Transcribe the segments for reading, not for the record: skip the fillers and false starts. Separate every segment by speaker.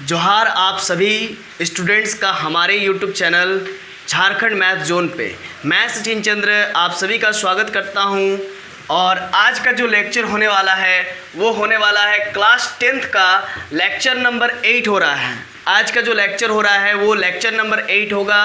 Speaker 1: जोहार आप सभी स्टूडेंट्स का हमारे YouTube channel Jharkhand math zone पे। मैं सचिन चंद्र आप सभी का स्वागत करता हूं और आज का जो लेक्चर होने वाला है वो होने वाला है क्लास 10th का लेक्चर नंबर 8 हो रहा है। आज का जो लेक्चर हो रहा है वो लेक्चर नंबर 8 होगा।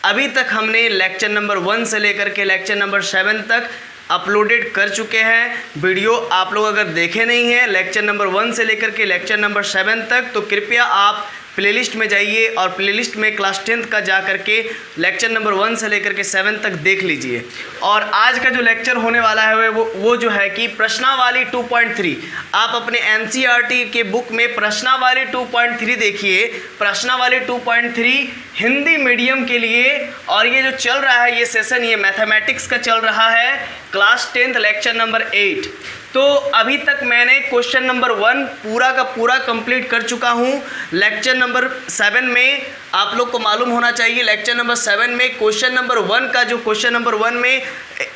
Speaker 1: अभी तक हमने लेक्चर नंबर 1 से लेकर के लेक्चर नंबर 7 तक अपलोडेड कर चुके हैं वीडियो। आप लोग अगर देखे नहीं हैं लेक्चर नंबर 1 से लेकर के लेक्चर नंबर 7 तक तो कृपया आप प्लेलिस्ट में जाइए और प्लेलिस्ट में क्लास 10th का जा करके लेक्चर नंबर 1 से लेकर के 7 तक देख लीजिए। और आज का जो लेक्चर होने वाला है वो जो है कि प्रश्नावली 2.3। आप अपने NCERT के बुक में प्रश्नावली 2.3 देखिए। प्रश्नावली 2.3 हिंदी मीडियम के लिए, और ये जो चल रहा है ये सेशन ये मैथमेटिक्स का चल रहा है, क्लास 10th लेक्चर नंबर 8। तो अभी तक मैंने क्वेश्चन नंबर 1 पूरा का पूरा कंप्लीट कर चुका हूँ। लेक्चर नंबर 7 में आप लोग को मालूम होना चाहिए, लेक्चर नंबर 7 में क्वेश्चन नंबर 1 का जो क्वेश्चन नंबर 1 में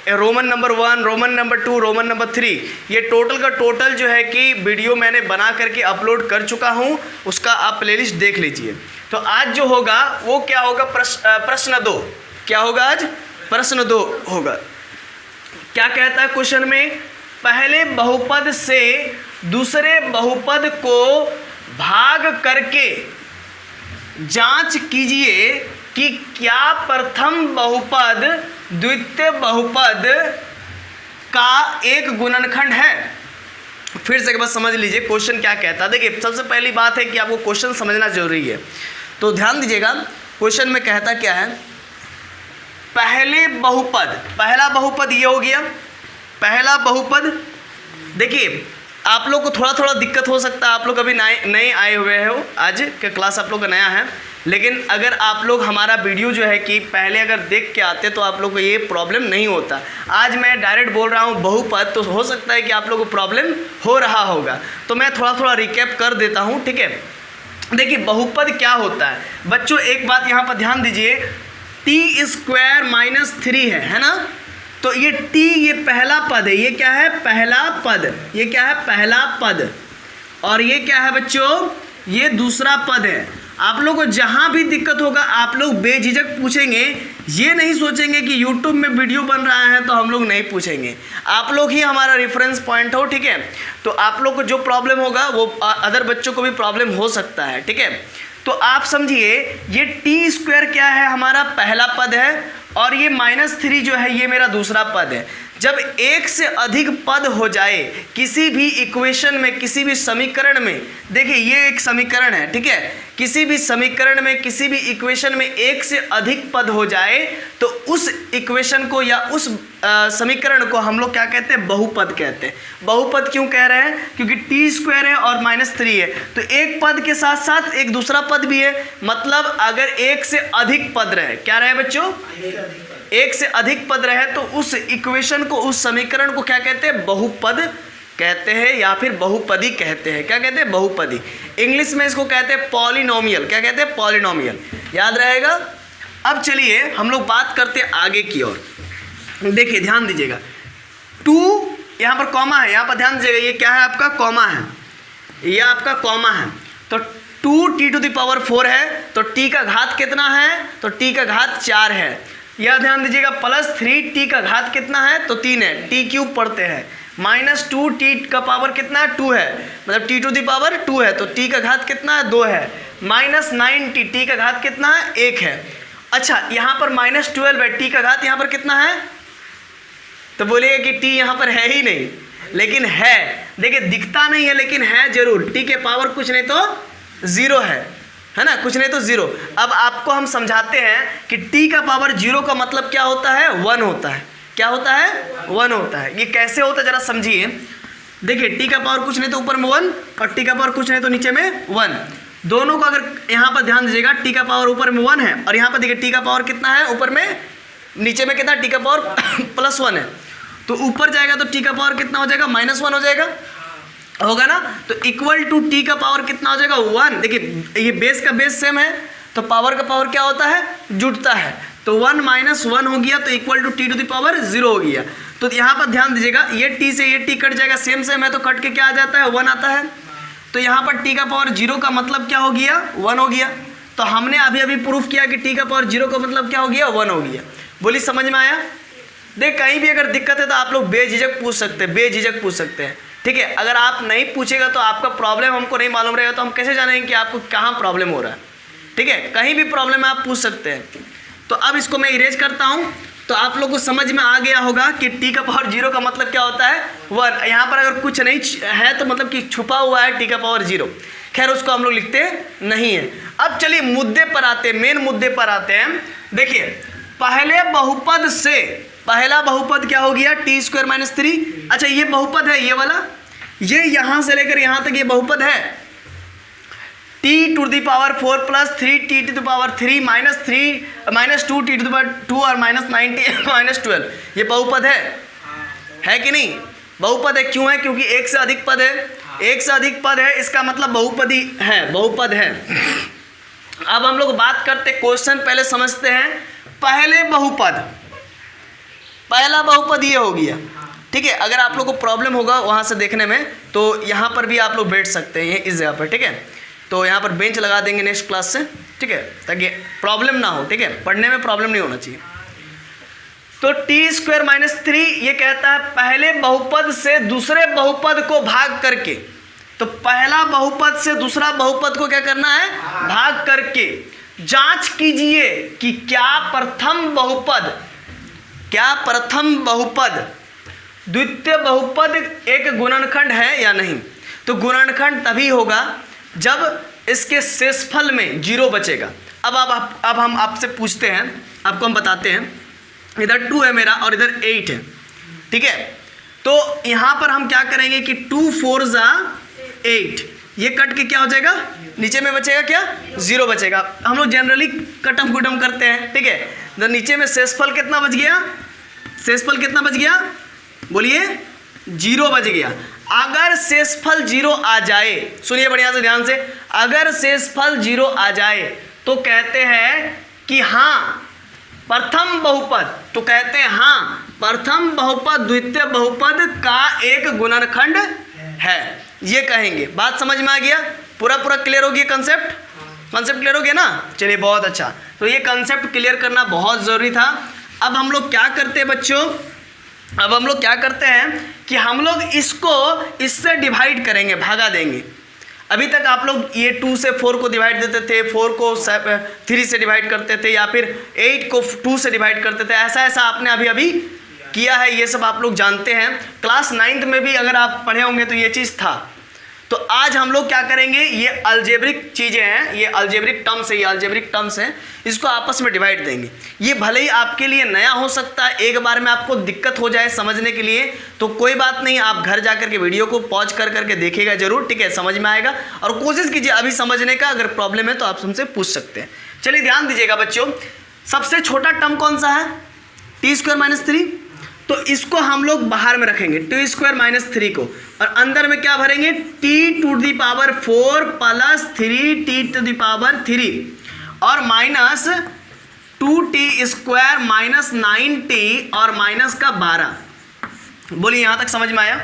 Speaker 1: Roman number 1, Roman number 2, Roman number 3 ये टोटल का टोटल जो है कि वीडियो मैंने बना करके अपलोड कर चुका हूँ, उसका आप प्लेलिस्ट देख लीजिए। तो आज जो होगा वो क्या होगा, प्रश्न 2। क्या होगा आज? प्रश्न 2 होगा। क्या कहता है क्वेश्चन में? पहले बहुपद से दूसरे बहुपद को भाग करके जांच कीजिए कि क्या प्रथम बहुपद द्वितीय बहुपद का एक गुणनखंड है। फिर से एक बार समझ लीजिए क्वेश्चन क्या कहता है। देखिए सबसे पहली बात है कि आपको क्वेश्चन समझना जरूरी है, तो ध्यान दीजिएगा। क्वेश्चन में कहता क्या है, पहले बहुपद, पहला बहुपद ये हो गया पहला बहुपद। देखिए आप लोग को थोड़ा थोड़ा दिक्कत हो सकता है, आप लोग अभी नए आए हुए हो, आज का क्लास आप लोग का नया है, लेकिन अगर आप लोग हमारा वीडियो जो है कि पहले अगर देख के आते तो आप लोग को ये प्रॉब्लम नहीं होता। आज मैं डायरेक्ट बोल रहा हूँ बहुपद, तो हो सकता है कि आप लोग को प्रॉब्लम हो रहा होगा, तो मैं थोड़ा थोड़ा रिकैप कर देता हूँ, ठीक है। देखिए बहुपद क्या होता है बच्चों, एक बात यहाँ पर ध्यान दीजिए, t² - 3 है ना। तो ये t ये पहला पद है, ये क्या है? पहला पद। ये क्या है? पहला पद। और ये क्या है बच्चों? ये दूसरा पद है। आप लोग को जहाँ भी दिक्कत होगा आप लोग बेझिझक पूछेंगे, ये नहीं सोचेंगे कि YouTube में वीडियो बन रहा है तो हम लोग नहीं पूछेंगे। आप लोग ही हमारा रेफरेंस पॉइंट हो, ठीक है। तो आप लोग को जो प्रॉब्लम होगा वो अदर बच्चों को भी प्रॉब्लम हो सकता है, ठीक है। तो आप समझिए ये t² क्या है? हमारा पहला पद है, और ये -3 जो है ये मेरा दूसरा पद है। जब एक से अधिक पद हो जाए किसी भी इक्वेशन में, किसी भी समीकरण में, देखिए ये एक समीकरण है, ठीक है, किसी भी समीकरण में, किसी भी इक्वेशन में एक से अधिक पद हो जाए तो उस इक्वेशन को या उस समीकरण को हम लोग क्या कहते हैं? बहुपद कहते हैं। बहुपद क्यों कह रहे हैं? क्योंकि t² है और -3 है, तो एक पद के साथ साथ एक दूसरा पद भी है। मतलब अगर एक से अधिक पद रहे, क्या रहे बच्चों? एक से अधिक पद रहे तो उस इक्वेशन को, उस समीकरण को क्या कहते हैं? बहुपद कहते हैं, या फिर बहुपदी कहते हैं। क्या कहते हैं? बहुपदी। इंग्लिश में इसको कहते हैं पॉलिनोमियल। क्या कहते हैं? पॉलिनोमियल। याद रहेगा। अब चलिए हम लोग बात करते हैं आगे की ओर। देखिए ध्यान दीजिएगा, 2 यहाँ पर कॉमा है, यहाँ पर ध्यान दीजिएगा, ये क्या है? आपका कॉमा है, ये आपका कॉमा है। तो 2t⁴ है, तो t का घात कितना है? तो t का घात 4 है। यह ध्यान दीजिएगा, +3t का घात कितना है? तो 3 है, t³ पढ़ते हैं। -2t का पावर कितना है? 2 है, मतलब t⁴ 2 है, तो t का घात कितना है? 2 है। -9t, t का घात कितना है? 1 है। अच्छा यहाँ पर -12 है, t का घात यहाँ पर कितना है? तो बोलिए कि t यहाँ पर है ही नहीं, लेकिन है। देखिए दिखता नहीं है लेकिन है जरूर। t के पावर कुछ नहीं तो 0 है ना, कुछ नहीं तो 0। अब आपको हम समझाते हैं कि t का पावर 0 का मतलब क्या होता है? 1 होता है। क्या होता है? 1 होता है। ये कैसे होता है जरा समझिए। देखिए t का पावर कुछ नहीं तो ऊपर में 1 और t का पावर कुछ नहीं तो नीचे में 1, दोनों को अगर यहाँ पर ध्यान दीजिएगा, t का पावर ऊपर में 1 है और यहाँ पर देखिए t का पावर कितना है? ऊपर में, नीचे में कितना? t का पावर +1 है, तो ऊपर जाएगा तो t का पावर कितना हो जाएगा? -1 हो जाएगा, होगा ना। तो इक्वल टू t का पावर कितना हो जाएगा? 1। देखिए ये बेस का बेस सेम है तो पावर का पावर क्या होता है? जुड़ता है। तो 1 - 1 हो गया तो इक्वल टू t⁴ 0 हो गया। तो यहाँ पर ध्यान दीजिएगा, ये t से ये t कट जाएगा, सेम है तो कट के क्या आ जाता है? 1 आता है। तो यहाँ पर टी का पावर 0 का मतलब क्या हो गया, 1 हो गया। तो हमने अभी अभी प्रूफ किया कि टी का पावर 0 का मतलब क्या हो गया, 1 हो गया। बोली समझ में आया। देख कहीं भी अगर दिक्कत है तो आप लोग बेझिझक पूछ सकते हैं, बेझिझक पूछ सकते हैं, ठीक है। अगर आप नहीं पूछेगा तो आपका प्रॉब्लम हमको नहीं मालूम रहेगा तो हम कैसे जानेंगे कि आपको कहाँ प्रॉब्लम हो रहा है, ठीक है। कहीं भी प्रॉब्लम है आप पूछ सकते हैं। तो अब इसको मैं इरेज करता हूँ, तो आप लोग को समझ में आ गया होगा कि टी का पावर 0 का मतलब क्या होता है, 1। यहाँ पर अगर कुछ नहीं है तो मतलब कि छुपा हुआ है टी का पावर 0। खैर उसको हम लोग लिखते नहीं है। अब चलिए मुद्दे पर आते हैं, मेन मुद्दे पर आते हैं। देखिए पहले बहुपद से पहला बहुपद क्या हो गया, टी स्क्वायर माइनस 3। अच्छा ये बहुपद है, ये वाला, ये यहाँ से लेकर यहाँ तक ये बहुपद है। T to the power 4 plus 3 T to the power 3 minus 2 T to the power 2 और माइनस 90 माइनस 12, ये बहुपद है कि नहीं, बहुपद है। क्यों है, क्योंकि एक से अधिक पद है, एक से अधिक पद है, इसका मतलब बहुपदी है, बहुपद है। अब हम लोग बात करते, क्वेश्चन पहले समझते हैं। पहले बहुपद, पहला बहुपद ये हो गया, ठीक है। अगर आप लोग को प्रॉब्लम होगा वहाँ से देखने में तो यहाँ पर भी आप लोग बैठ सकते हैं इस जगह पर, ठीक है। तो यहाँ पर बेंच लगा देंगे नेक्स्ट क्लास से, ठीक है, ताकि प्रॉब्लम ना हो, ठीक है, पढ़ने में प्रॉब्लम नहीं होना चाहिए। तो टी स्क्वायर माइनस 3 ये कहता है पहले बहुपद से दूसरे बहुपद को भाग करके। तो पहला बहुपद से दूसरा बहुपद को क्या करना है, भाग करके जांच कीजिए कि क्या प्रथम बहुपद द्वितीय बहुपद एक गुणनखंड है या नहीं। तो गुणनखंड तभी होगा जब इसके शेषफल में 0 बचेगा। अब हम आपसे पूछते हैं, आपको हम बताते हैं। इधर 2 है मेरा और इधर 8 है, ठीक है। तो यहाँ पर हम क्या करेंगे कि 2 4 जा 8, ये कट के क्या हो जाएगा, नीचे में बचेगा क्या, 0 बचेगा। हम लोग जनरली कटम कुटम करते हैं, ठीक है। तो नीचे में शेषफल कितना बच गया, शेषफल कितना बच गया, बोलिए 0 बच गया। अगर शेषफल 0 आ जाए, सुनिए बढ़िया से ध्यान से, अगर शेषफल 0 आ जाए तो कहते हैं कि हाँ प्रथम बहुपद, तो कहते हैं हाँ प्रथम बहुपद द्वितीय बहुपद का एक गुणनखंड है, ये कहेंगे। बात समझ में आ गया, पूरा क्लियर हो गया, कंसेप्ट क्लियर हो गया ना। चलिए बहुत अच्छा। तो ये कंसेप्ट क्लियर करना बहुत ज़रूरी था। अब हम लोग क्या करते हैं बच्चों, अब हम लोग क्या करते हैं कि हम लोग इसको इससे डिवाइड करेंगे, भागा देंगे। अभी तक आप लोग ये 2 से 4 को डिवाइड देते थे, 4 को 3 से डिवाइड करते थे, या फिर 8 को 2 से डिवाइड करते थे। ऐसा आपने अभी किया है, ये सब आप लोग जानते हैं। क्लास 9th में भी अगर आप पढ़े होंगे तो ये चीज़ था। तो आज हम लोग क्या करेंगे, ये अलजेब्रिक चीज़ें हैं, ये अलजेब्रिक टर्म्स हैं, इसको आपस में डिवाइड देंगे। ये भले ही आपके लिए नया हो सकता है, एक बार में आपको दिक्कत हो जाए समझने के लिए, तो कोई बात नहीं, आप घर जा कर के वीडियो को पॉज कर करके देखिएगा जरूर, ठीक है, समझ में आएगा। और कोशिश कीजिए अभी समझने का, अगर प्रॉब्लम है तो आप हमसे पूछ सकते हैं। चलिए ध्यान दीजिएगा बच्चों, सबसे छोटा टर्म कौन सा है, टी स्क्वायर माइनस 3। तो इसको हम लोग बाहर में रखेंगे, टी स्क्वायर माइनस 3 को, और अंदर में क्या भरेंगे, T to the power 4 plus 3 T to the power 3 और minus 2t square minus 9t और माइनस का 12। बोलिए यहां तक समझ में आया।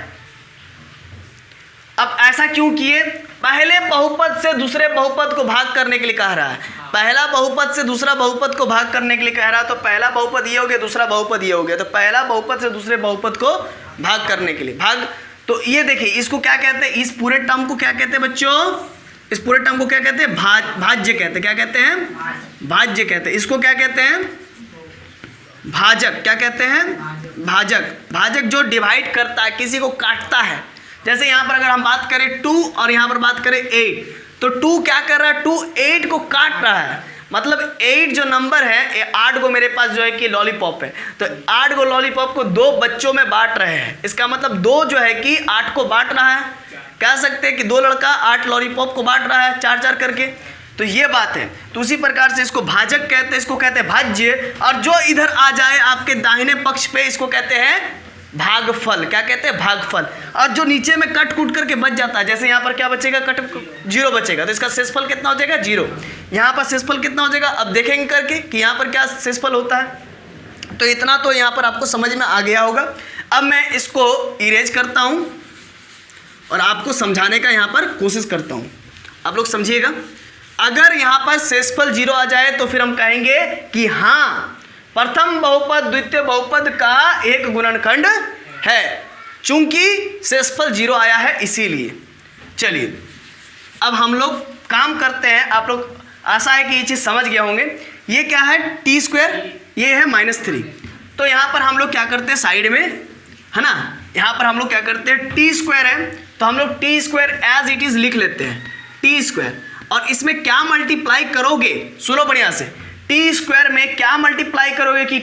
Speaker 1: अब ऐसा क्यों किए, पहले बहुपद से दूसरे बहुपद को भाग करने के लिए कह रहा है, पहला बहुपद से दूसरा बहुपद को भाग करने के लिए कह रहा है। तो पहला बहुपद ये हो गया, दूसरा बहुपद ये हो गया, तो पहला बहुपद से दूसरे बहुपद को भाग करने के लिए भाग। तो ये देखिए इसको क्या कहते हैं, इस पूरे टर्म को क्या कहते हैं बच्चों, इस पूरे टर्म को क्या कहते हैं, भाज्य कहते हैं। क्या कहते हैं, भाज्य कहते हैं। इसको क्या कहते हैं, भाजक। क्या कहते हैं, भाजक। भाजक जो डिवाइड करता है, किसी को काटता है। जैसे यहाँ पर अगर हम बात करें 2 और यहाँ पर बात करें 8, तो 2 क्या कर रहा है, 2 8 को काट रहा है। मतलब 8 जो नंबर है, 8 को मेरे पास जो है कि लॉलीपॉप है, तो 8 को लॉलीपॉप को 2 बच्चों में बांट रहे हैं। इसका मतलब 2 जो है कि 8 को बांट रहा है। कह सकते हैं कि 2 लड़का 8 लॉलीपॉप को बांट रहा है, 4-4 करके। तो ये बात है। तो उसी प्रकार से इसको भाजक कहते हैं, इसको कहते हैं भाज्य। और जो इधर आ जाए आपके दाहिने पक्ष पे, इसको कहते हैं भागफल। क्या कहते हैं, भागफल। और जो नीचे में कट कूट करके बच जाता है, जैसे यहाँ पर क्या बचेगा, कट 0 बचेगा, तो इसका शेषफल कितना हो जाएगा, 0। यहाँ पर शेषफल कितना हो जाएगा, अब देखेंगे करके कि यहाँ पर क्या शेषफल होता है। तो इतना तो यहाँ पर आपको समझ में आ गया होगा। अब मैं इसको इरेज करता हूँ। और आपको समझाने का यहाँ पर कोशिश करता हूँ, आप लोग समझिएगा। अगर यहाँ पर शेषफल 0 आ जाए तो फिर हम कहेंगे कि हाँ प्रथम बहुपद द्वितीय बहुपद का एक गुणनखंड है, चूंकि शेषफल 0 आया है इसीलिए। चलिए अब हम लोग काम करते हैं, आप लोग आशा है कि ये चीज़ समझ गए होंगे। ये क्या है t², ये है -3। तो यहाँ पर हम लोग क्या करते हैं साइड में, है ना, यहाँ पर हम लोग क्या करते हैं t² है तो हम लोग t² एज इट इज़ लिख लेते हैं t²। और इसमें क्या मल्टीप्लाई करोगे, सुनो बढ़िया से, t² में क्या मल्टीप्लाई करोगे कि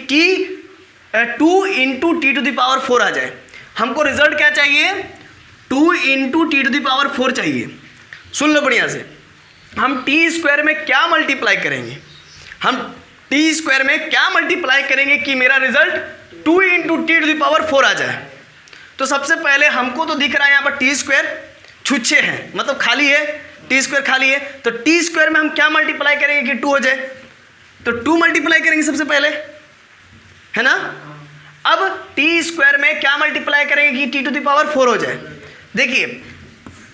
Speaker 1: 2 × t⁴ आ जाए। हमको रिजल्ट क्या चाहिए, 2 × t⁴ चाहिए। सुन लो बढ़िया से, हम t² में क्या मल्टीप्लाई करेंगे, हम t² में क्या मल्टीप्लाई करेंगे कि मेरा रिजल्ट 2 × t⁴ आ जाए। तो सबसे पहले हमको तो दिख रहा है यहाँ पर t² छुच्छे हैं, मतलब खाली है, t² खाली है, तो t² में हम क्या मल्टीप्लाई करेंगे कि 2 हो जाए, तो 2 मल्टीप्लाई करेंगे सबसे पहले, है ना। अब t² में क्या मल्टीप्लाई करेंगे कि t⁴ हो जाए। देखिए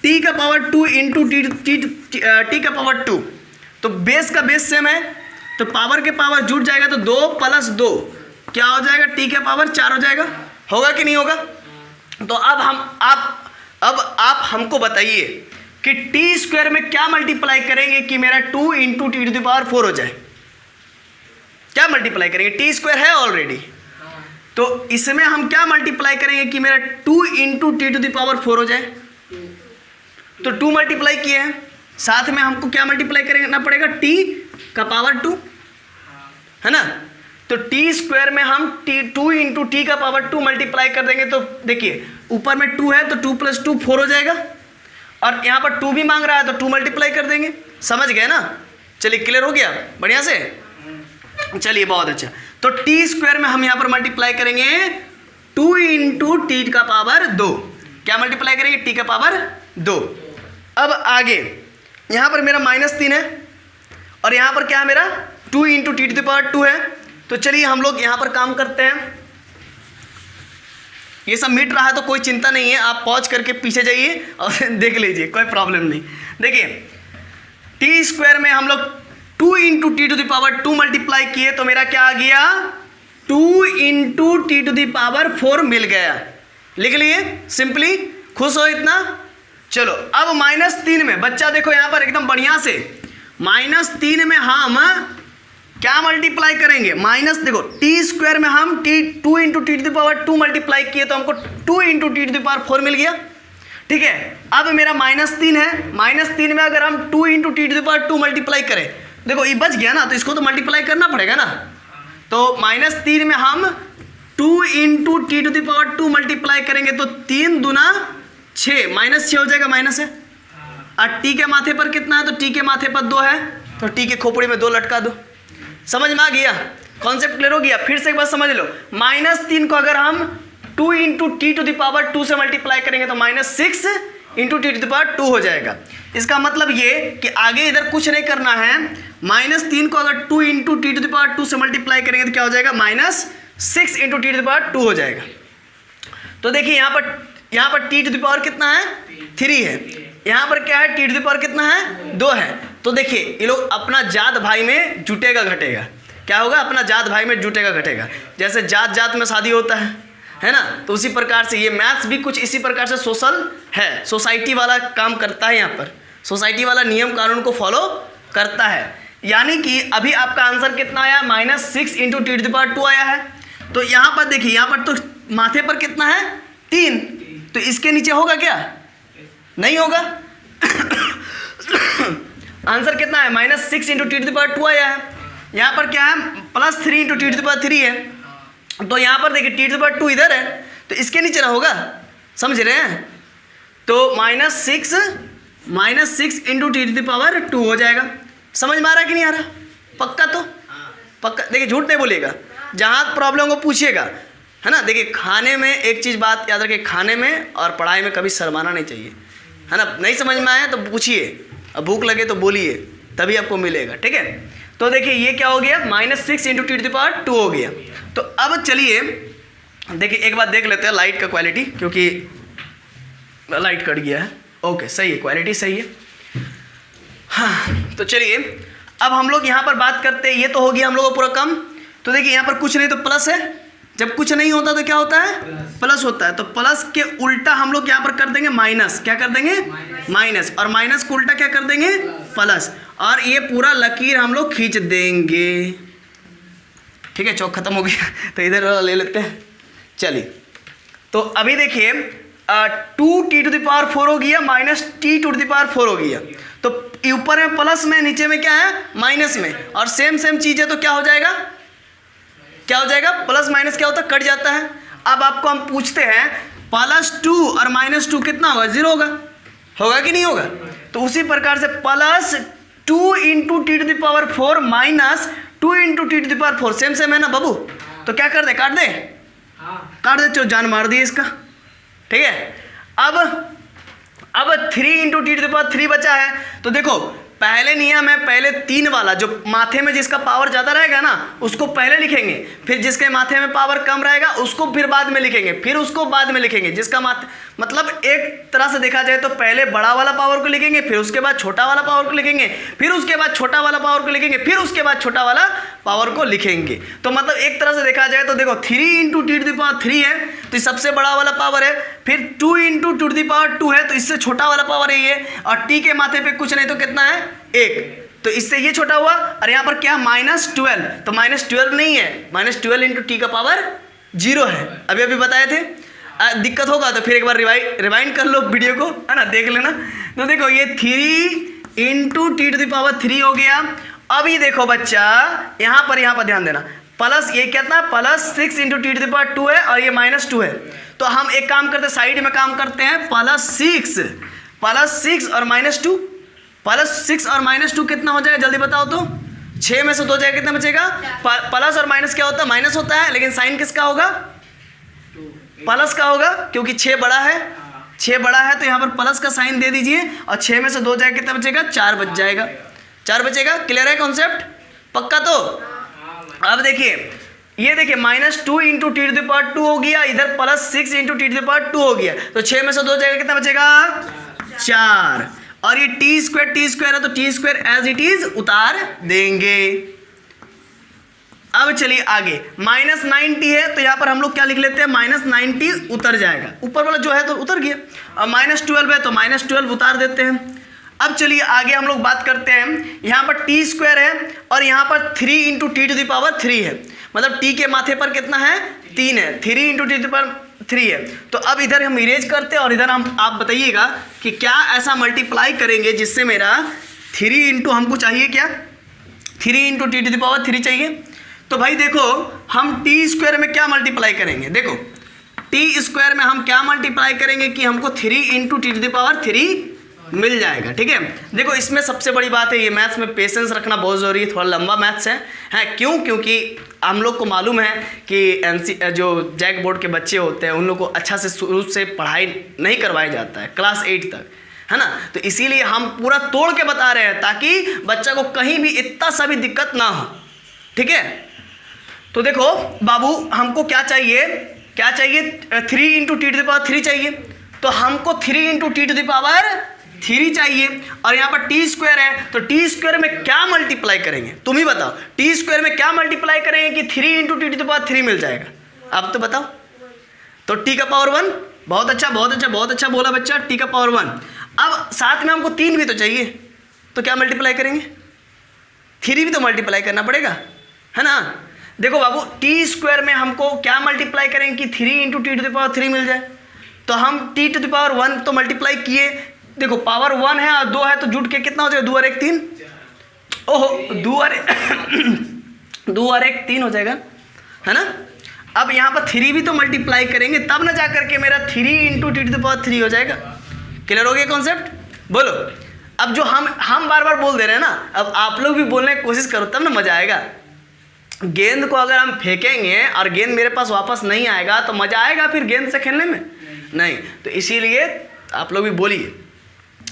Speaker 1: t का पावर 2 × t का पावर 2, तो बेस का बेस सेम है तो पावर के पावर जुड़ जाएगा, तो 2 + 2 क्या हो जाएगा, t का पावर 4 हो जाएगा। होगा कि नहीं होगा। तो अब आप हमको बताइए कि t² में क्या मल्टीप्लाई करेंगे कि मेरा 2 × t⁴ हो जाए। क्या मल्टीप्लाई करेंगे, t² है ऑलरेडी, तो इसमें हम क्या मल्टीप्लाई करेंगे कि मेरा 2 × t⁴ हो जाए। तो 2 मल्टीप्लाई किए हैं, साथ में हमको क्या मल्टीप्लाई करना पड़ेगा, t का पावर 2, है ना। तो t² में हम 2 × t का पावर 2 मल्टीप्लाई कर देंगे, तो देखिए ऊपर में 2 है तो 2 + 2 4 हो जाएगा, और यहाँ पर 2 भी मांग रहा है तो 2 मल्टीप्लाई कर देंगे। समझ गए ना। चलिए क्लियर हो गया बढ़िया से, चलिए बहुत अच्छा। तो t² में हम यहाँ पर मल्टीप्लाई करेंगे 2 × t का पावर 2, क्या मल्टीप्लाई करेंगे, t का पावर 2। अब आगे यहाँ पर मेरा -3 है और यहाँ पर क्या है मेरा 2 × t⁴ है। तो चलिए हम लोग यहाँ पर काम करते हैं। ये सब मिट रहा है तो कोई चिंता नहीं है, आप पॉज करके पीछे जाइए और देख लीजिए, कोई प्रॉब्लम नहीं। देखिए t² में हम लोग 2 × t⁴ मल्टीप्लाई किए तो मेरा क्या आ गया, 2 × t⁴ मिल गया। लिख लिए सिंपली, खुश हो इतना। चलो अब -3 में बच्चा देखो यहाँ पर एकदम बढ़िया से, -3 में हम क्या मल्टीप्लाई करेंगे, देखो t² में हम 2 × t⁴ मल्टीप्लाई किए तो हमको 2 × t⁴ मिल गया। ठीक है, अब मेरा -3 है, -3 में अगर हम 2 × t⁴ मल्टीप्लाई करें, देखो ये बच गया ना, तो इसको तो मल्टीप्लाई करना पड़ेगा ना। तो -3 में हम 2 × t⁴ मल्टीप्लाई करेंगे तो 3 दूना 6, -6 हो जाएगा, माइनस है। और t के माथे पर कितना है, तो t के माथे पर 2 है, तो t के खोपड़ी में 2 लटका दो। समझ में आ गया, कॉन्सेप्ट क्लियर हो गया। फिर से एक बार समझ लो, -3 को अगर हम 2 × t⁴ से मल्टीप्लाई करेंगे तो -6 × t⁴ हो जाएगा। इसका मतलब ये कि आगे इधर कुछ नहीं करना है, -3 को अगर 2 × t⁴ से मल्टीप्लाई करेंगे तो क्या हो जाएगा, -6 × t⁴ हो जाएगा। तो देखिए यहाँ पर t⁴ कितना है, 3 है, यहाँ पर क्या है, t⁴ कितना है, 2 है। तो देखिए ये लोग अपना जात भाई में जुटेगा घटेगा, क्या होगा, अपना जात भाई में जुटेगा घटेगा। जैसे जात जात में शादी होता है ना, तो उसी प्रकार से ये मैथ्स भी कुछ इसी प्रकार से सोशल है, सोसाइटी वाला काम करता है। यहाँ पर सोसाइटी वाला नियम कानून को फॉलो करता है। यानी कि अभी आपका आंसर कितना आया, -6 × t⁴ आया है। तो यहाँ पर देखिए, यहाँ पर तो माथे पर कितना है, 3, तो इसके नीचे होगा क्या, नहीं होगा। आंसर कितना है, -6 × t⁴ आया है। यहाँ पर क्या है, +3 × t⁴ है। तो यहाँ पर देखिए t⁴ इधर है, तो इसके नीचे ना होगा, समझ रहे हैं। तो -6 × t⁴ हो जाएगा। समझ में आ रहा है कि नहीं आ रहा, पक्का तो पक्का। देखिए झूठ नहीं बोलिएगा, जहाँ प्रॉब्लम को पूछिएगा, है ना। देखिए खाने में एक चीज़ बात याद रखिए, खाने में और पढ़ाई में कभी शर्माना नहीं चाहिए, है ना। नहीं समझ में आया तो पूछिए, अब भूख लगे तो बोलिए, तभी आपको मिलेगा, ठीक है। तो देखिए ये क्या हो गया, -6 × t⁴ हो गया। तो अब चलिए देखिए एक बार देख लेते हैं लाइट का क्वालिटी, क्योंकि लाइट कट गया है, ओके सही है, क्वालिटी सही है। हाँ तो चलिए अब हम लोग यहाँ पर बात करते हैं, ये तो हो गया हम लोग का पूरा कम। तो देखिए यहाँ पर कुछ नहीं तो प्लस है, जब कुछ नहीं होता तो क्या होता है, प्लस होता है। तो प्लस के उल्टा हम लोग यहाँ पर कर देंगे माइनस, क्या कर देंगे, माइनस, और माइनस को उल्टा क्या कर देंगे, प्लस, और ये पूरा लकीर हम लोग खींच देंगे। ठीक है, चौक खत्म हो गया तो इधर वाला ले लेते हैं। चलिए तो अभी देखिए 2t⁴ हो गया माइनस t⁴ हो गया, तो ऊपर में प्लस में, नीचे में क्या है, माइनस में, और सेम चीज़ है तो क्या हो जाएगा, क्या हो जाएगा, प्लस माइनस क्या होता है, कट जाता है। अब आपको हम पूछते हैं +2 और -2 कितना होगा, 0 होगा, होगा कि नहीं होगा। तो उसी प्रकार से +2 × t⁴ माइनस 2 × t⁴ सेम है ना बाबू। तो क्या कर दे, काट दे, काट दे, चलो जान मार दिए इसका। ठीक है, अब 3 × t⁴ बचा है। तो देखो पहले नियम है, पहले 3 वाला जो माथे में जिसका पावर ज़्यादा रहेगा ना उसको पहले लिखेंगे, फिर जिसके माथे में पावर कम रहेगा उसको फिर बाद में लिखेंगे, फिर उसको बाद में लिखेंगे। जिसका माथे मतलब एक तरह से देखा जाए तो पहले बड़ा वाला पावर को लिखेंगे, फिर उसके बाद छोटा वाला पावर को लिखेंगे, फिर उसके बाद छोटा वाला पावर को लिखेंगे, फिर उसके बाद छोटा वाला पावर को लिखेंगे। तो मतलब एक तरह से देखा जाए तो देखो 3 × t⁴ है तो ये सबसे बड़ा वाला पावर है, फिर 2 × t⁴ है तो इससे छोटा वाला पावर है ये, और t के माथे पे कुछ नहीं तो कितना है, 1, तो इससे ये छोटा हुआ। और यहाँ पर क्या, -12, तो -12 नहीं है, -12 × t⁴ 0 है, अभी बताए थे। दिक्कत होगा तो फिर एक बार रिवाइंड कर लो वीडियो को, है ना, देख लेना। तो देखो ये 3 × t⁴ हो गया। अब ये देखो बच्चा यहाँ पर ध्यान देना, प्लस ये कितना, +6 × t⁴ है और ये -2 है। तो हम एक काम करते हैं, साइड में काम करते हैं, +6 और -2, +6 और -2 कितना हो जाएगा, जल्दी बताओ तो। 6 में से 2 जाएगा, कितना बचेगा, प्लस और माइनस क्या होता है, माइनस होता है, लेकिन साइन किसका होगा, प्लस का होगा, क्योंकि 6 बड़ा है, 6 बड़ा है तो यहाँ पर प्लस का साइन दे दीजिए, और 6 में से 2 जाएगा, कितना बचेगा, 4 बच जाएगा, 4 बचेगा। क्लियर है कॉन्सेप्ट, पक्का। तो अब देखिए ये देखिए -2 × t⁴ हो गया, इधर +6 × t⁴ हो गया, तो 6 में से 2 जाएगा, कितना बचेगा, 4, और ये t² है तो t² एज इट इज उतार देंगे। अब चलिए आगे, -90 है तो यहाँ पर हम लोग क्या लिख लेते हैं, -90 उतर जाएगा, ऊपर वाला जो है तो उतर गया, और -12 है तो -12 उतार देते हैं। अब चलिए आगे हम लोग बात करते हैं, यहाँ पर t² है और यहाँ पर 3 × t⁴ है, मतलब t के माथे पर कितना है, 3 है, 3 × t⁴ है। तो अब इधर हम इरेज करते हैं और इधर हम, आप बताइएगा कि क्या ऐसा मल्टीप्लाई करेंगे जिससे मेरा 3 × हमको चाहिए क्या, 3 × t⁴ चाहिए। तो भाई देखो हम t² में क्या मल्टीप्लाई करेंगे, देखो t² में हम क्या मल्टीप्लाई करेंगे कि हमको 3 × t⁴ मिल जाएगा। ठीक है, देखो इसमें सबसे बड़ी बात है, ये मैथ्स में पेशेंस रखना बहुत ज़रूरी है, थोड़ा लंबा मैथ्स है क्यों, क्योंकि हम लोग को मालूम है कि जो जैक बोर्ड के बच्चे होते हैं उन लोग को अच्छा से शुरू से पढ़ाई नहीं करवाया जाता है, क्लास 8 तक, है ना। तो इसीलिए हम पूरा तोड़ के बता रहे हैं ताकि बच्चा को कहीं भी इतना सा भी दिक्कत ना हो। ठीक है, तो देखो बाबू हमको क्या चाहिए, 3 × t⁴ चाहिए, तो हमको 3 × t⁴ चाहिए, और यहाँ पर t² है तो t² में क्या मल्टीप्लाई करेंगे, तुम ही बताओ, t² में क्या मल्टीप्लाई करेंगे कि 3 × t⁴ मिल जाएगा, अब तो बताओ। तो t⁴1, बहुत अच्छा बोला बच्चा, t⁴1। अब साथ में हमको 3 भी तो चाहिए, तो क्या मल्टीप्लाई करेंगे, 3 भी तो मल्टीप्लाई करना पड़ेगा, है ना। देखो बाबू t² में हमको क्या मल्टीप्लाई करेंगे कि 3 × t⁴ मिल जाए, तो हम t⁴1 तो मल्टीप्लाई किए, देखो पावर 1 है और 2 है तो जुट के कितना हो जाएगा, 2 और 1 3, ओहो 2 और 1 3 हो जाएगा, है ना। अब यहाँ पर 3 भी तो मल्टीप्लाई करेंगे तब ना जा करके मेरा 3 × t⁴ हो जाएगा। क्लियर हो गया कॉन्सेप्ट, बोलो। अब जो हम बार बार बोल दे रहे हैं ना, अब आप लोग भी बोलने की कोशिश करो तब ना मजा आएगा। गेंद को अगर हम फेंकेंगे और गेंद मेरे पास वापस नहीं आएगा तो मजा आएगा फिर गेंद से खेलने में, नहीं। तो इसीलिए आप लोग भी बोलिए।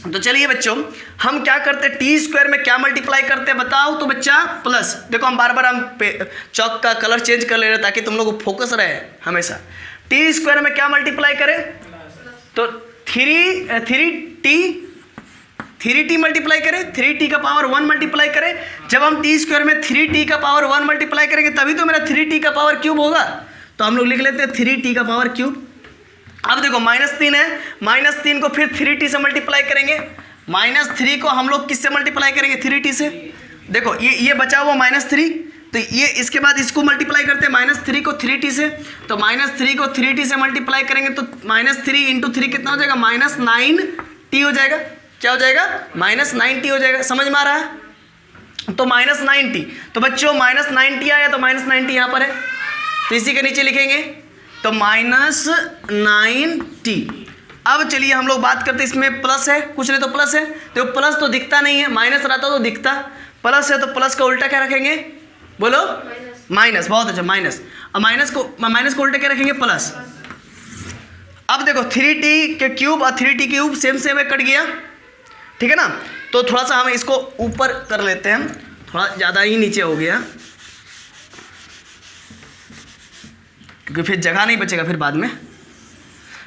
Speaker 1: तो चलिए बच्चों हम क्या करते हैं, t² में क्या मल्टीप्लाई करते हैं बताओ तो बच्चा, प्लस। देखो हम बार बार चौक का कलर चेंज कर ले रहे हैं ताकि तुम लोग को फोकस रहे हमेशा। t² में क्या मल्टीप्लाई करें, तो थ्री टी मल्टीप्लाई करें, 3t का पावर 1 मल्टीप्लाई करें। जब हम टी स्क्वायर में 3t का पावर 1 मल्टीप्लाई करेंगे तभी तो मेरा 3t का पावर क्यूब होगा। तो हम लोग लिख लेते हैं 3t का पावर क्यूब। अब देखो -3 है, -3 को फिर 3t से मल्टीप्लाई करेंगे। -3 को हम लोग किससे मल्टीप्लाई करेंगे? 3t से। देखो ये बचा हुआ -3, तो ये इसके बाद इसको मल्टीप्लाई करते हैं -3 को 3t से। तो -3 को 3t से मल्टीप्लाई करेंगे तो -3 × 3 कितना हो जाएगा? -9t हो जाएगा। क्या हो जाएगा? -9t हो जाएगा। समझ में आ रहा है? तो -9t, तो बच्चों -9t आया तो -9t यहाँ पर है, तो इसी के नीचे लिखेंगे तो -9t। अब चलिए हम लोग बात करते हैं, इसमें प्लस है, कुछ नहीं तो प्लस है, तो प्लस तो दिखता नहीं है, माइनस रहता तो दिखता। प्लस है तो प्लस का उल्टा क्या रखेंगे? बोलो माइनस। बहुत अच्छा, माइनस। अब माइनस को उल्टा क्या रखेंगे? प्लस। अब देखो 3t के क्यूब और 3t क्यूब सेम है, कट गया, ठीक है ना। तो थोड़ा सा हम इसको ऊपर कर लेते हैं, थोड़ा ज़्यादा ही नीचे हो गया क्योंकि फिर जगह नहीं बचेगा फिर बाद में।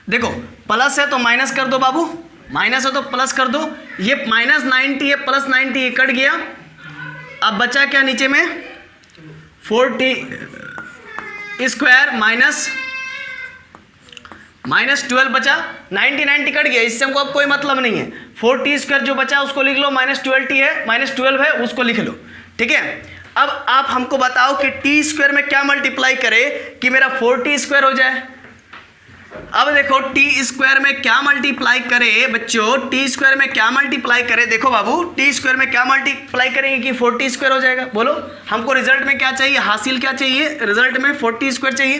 Speaker 1: देखो प्लस है तो माइनस कर दो बाबू, माइनस है तो प्लस कर दो। ये -9t है, +9t कट गया। अब बचा क्या नीचे में? 4t स्क्वायर -12 बचा। 90 कट गया, इससे हमको अब कोई मतलब नहीं है। 4t स्क्वायर जो बचा उसको लिख लो, -12t है, -12 है उसको लिख लो, ठीक है। अब आप हमको बताओ कि t स्क्वायर में क्या मल्टीप्लाई करे कि मेरा 4t स्क्वायर हो जाए। अब देखो t स्क्वायर में क्या मल्टीप्लाई करे बच्चों, t स्क्वायर में क्या मल्टीप्लाई करे? देखो बाबू t स्क्वायर में क्या मल्टीप्लाई करेंगे कि 4t स्क्वायर हो जाएगा? बोलो हमको रिजल्ट में क्या चाहिए? हासिल क्या चाहिए? रिजल्ट में 4t स्क्वायर चाहिए।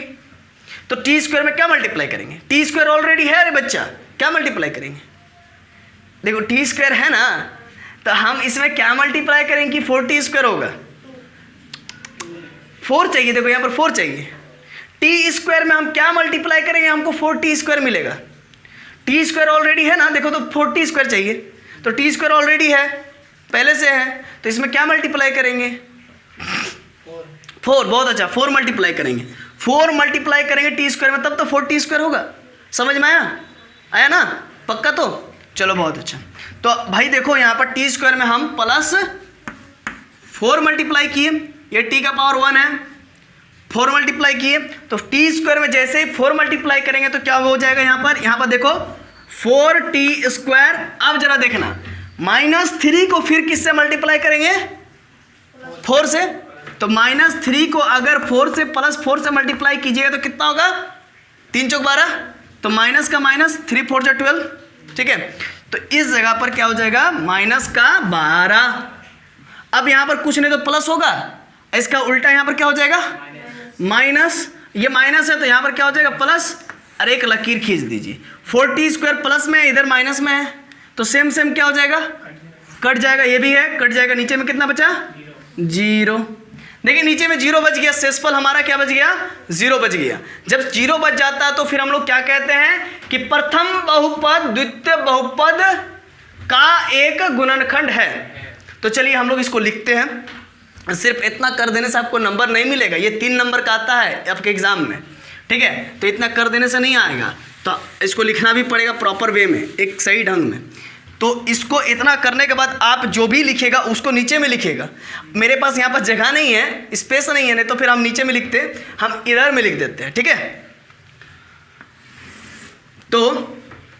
Speaker 1: तो t स्क्वायर में क्या मल्टीप्लाई करेंगे? t स्क्वायर ऑलरेडी है रे बच्चा, क्या मल्टीप्लाई करेंगे? देखो t स्क्वायर है ना, तो हम इसमें क्या मल्टीप्लाई करेंगे कि 4t स्क्वायर होगा? 4 चाहिए, देखो यहाँ पर 4 चाहिए। टी स्क्वायर में हम क्या मल्टीप्लाई करेंगे? हमको 4t स्क्वायर मिलेगा। टी स्क्वायर ऑलरेडी है ना, देखो तो 4t स्क्वायर चाहिए, तो टी स्क्वायर ऑलरेडी है, पहले से है, तो इसमें क्या मल्टीप्लाई करेंगे? 4। बहुत अच्छा, 4 मल्टीप्लाई करेंगे। 4 मल्टीप्लाई करेंगे टी स्क्वायर में, तब तो 4t स्क्वायर होगा। समझ में आया ना? पक्का? तो चलो बहुत अच्छा। तो भाई देखो यहाँ पर टी स्क्वायर में हम +4 मल्टीप्लाई किए, ये t का पावर 1 है, 4 मल्टीप्लाई किए, तो टी स्क्वायर में जैसे ही 4 मल्टीप्लाई करेंगे तो क्या हो जाएगा? यहाँ पर देखो 4t स्क्वायर। अब जरा देखना, -3 को फिर किससे मल्टीप्लाई करेंगे? 4 से। तो -3 को अगर 4 से +4 से मल्टीप्लाई कीजिएगा तो कितना होगा? 3 चौक 12, तो माइनस का माइनस, 3 4 12, ठीक है। तो इस जगह पर क्या हो जाएगा? -12। अब यहाँ पर कुछ नहीं तो प्लस होगा, इसका उल्टा यहाँ पर क्या हो जाएगा? माइनस। ये माइनस है तो यहाँ पर क्या हो जाएगा? प्लस। अरे एक लकीर खींच दीजिए, 4t स्क्वायर प्लस में है, इधर माइनस में है, तो सेम क्या हो जाएगा? कट जाएगा। ये भी है, कट जाएगा। नीचे में कितना बचा? 0। देखिए नीचे में 0 बच गया, शेषफल हमारा क्या बच गया? 0 बच गया। जब 0 बच जाता है तो फिर हम लोग क्या कहते हैं कि प्रथम बहुपद द्वितीय बहुपद का एक गुणनखंड है। तो चलिए हम लोग इसको लिखते हैं। सिर्फ इतना कर देने से आपको नंबर नहीं मिलेगा, ये 3 नंबर का आता है आपके एग्जाम में, ठीक है। तो इतना कर देने से नहीं आएगा, तो इसको लिखना भी पड़ेगा प्रॉपर वे में, एक सही ढंग में। तो इसको इतना करने के बाद आप जो भी लिखेगा उसको नीचे में लिखेगा। मेरे पास यहाँ पर जगह नहीं है, स्पेस नहीं है, नहीं तो फिर हम नीचे में लिखते, हम इधर में लिख देते हैं, ठीक है। तो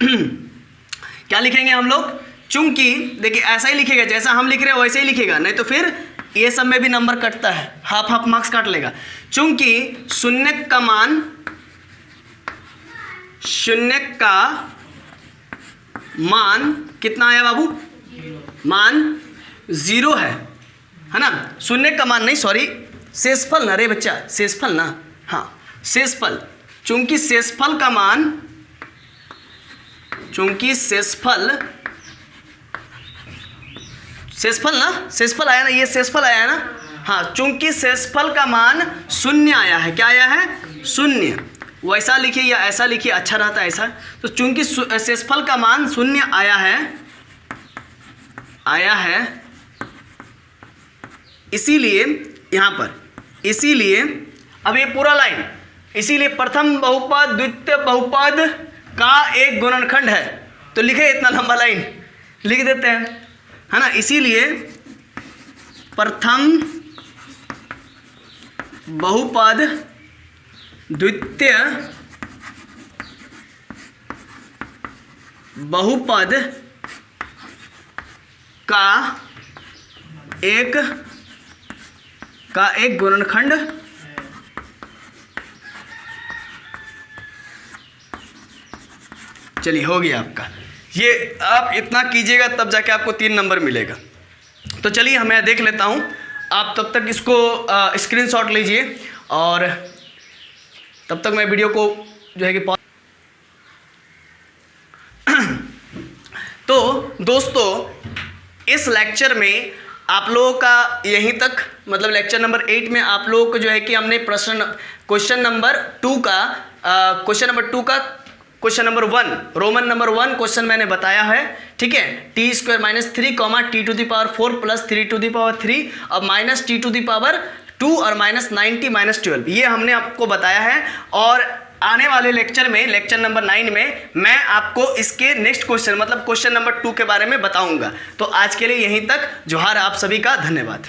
Speaker 1: क्या लिखेंगे हम लोग? चूंकि देखिए ऐसा ही लिखेगा, जैसा हम लिख रहे हैं वैसे ही लिखेगा, नहीं तो फिर ये सब में भी नंबर कटता है, हाफ मार्क्स काट लेगा। चूंकि शून्य का मान कितना आया बाबू? मान 0 है ना। शून्य का मान नहीं, सॉरी, शेषफल ना रे बच्चा, शेषफल ना, हाँ शेषफल। चूंकि शेषफल का मान, चूंकि शेषफल ना, शेषफल आया ना, ये शेषफल आया ना, हाँ। चूंकि शेषफल का मान 0 आया है, क्या आया है? 0। वैसा लिखिए या ऐसा लिखिए, अच्छा रहता है ऐसा। तो चूंकि शेषफल का मान 0 आया है, इसीलिए यहाँ पर, इसीलिए अब ये पूरा लाइन, इसीलिए प्रथम बहुपद द्वितीय बहुपद का एक गुणनखंड है। तो लिखे इतना लंबा लाइन लिख देते हैं, है ना। इसीलिए प्रथम बहुपद द्वितीय बहुपद का एक गुणनखंड चलिए हो गया आपका। ये आप इतना कीजिएगा तब जाके आपको 3 नंबर मिलेगा। तो चलिए मैं देख लेता हूँ, आप तब तक इसको स्क्रीनशॉट लीजिए और तब तक मैं वीडियो को जो है कि तो दोस्तों इस लेक्चर में आप लोगों का यहीं तक, मतलब लेक्चर नंबर 8 में आप लोगों को जो है कि हमने क्वेश्चन नंबर 2 का question number 1 Roman number 1 question मैंने बताया है, ठीक है। T square minus 3 t⁴ plus 3 और माइनस t⁴ और माइनस 90 माइनस 12 ये हमने आपको बताया है। और आने वाले लेक्चर में लेक्चर नंबर 9 में मैं आपको इसके नेक्स्ट क्वेश्चन मतलब क्वेश्चन नंबर 2 के बारे में बताऊंगा। तो आज के लिए यहीं तक। जोहार आप सभी का, धन्यवाद।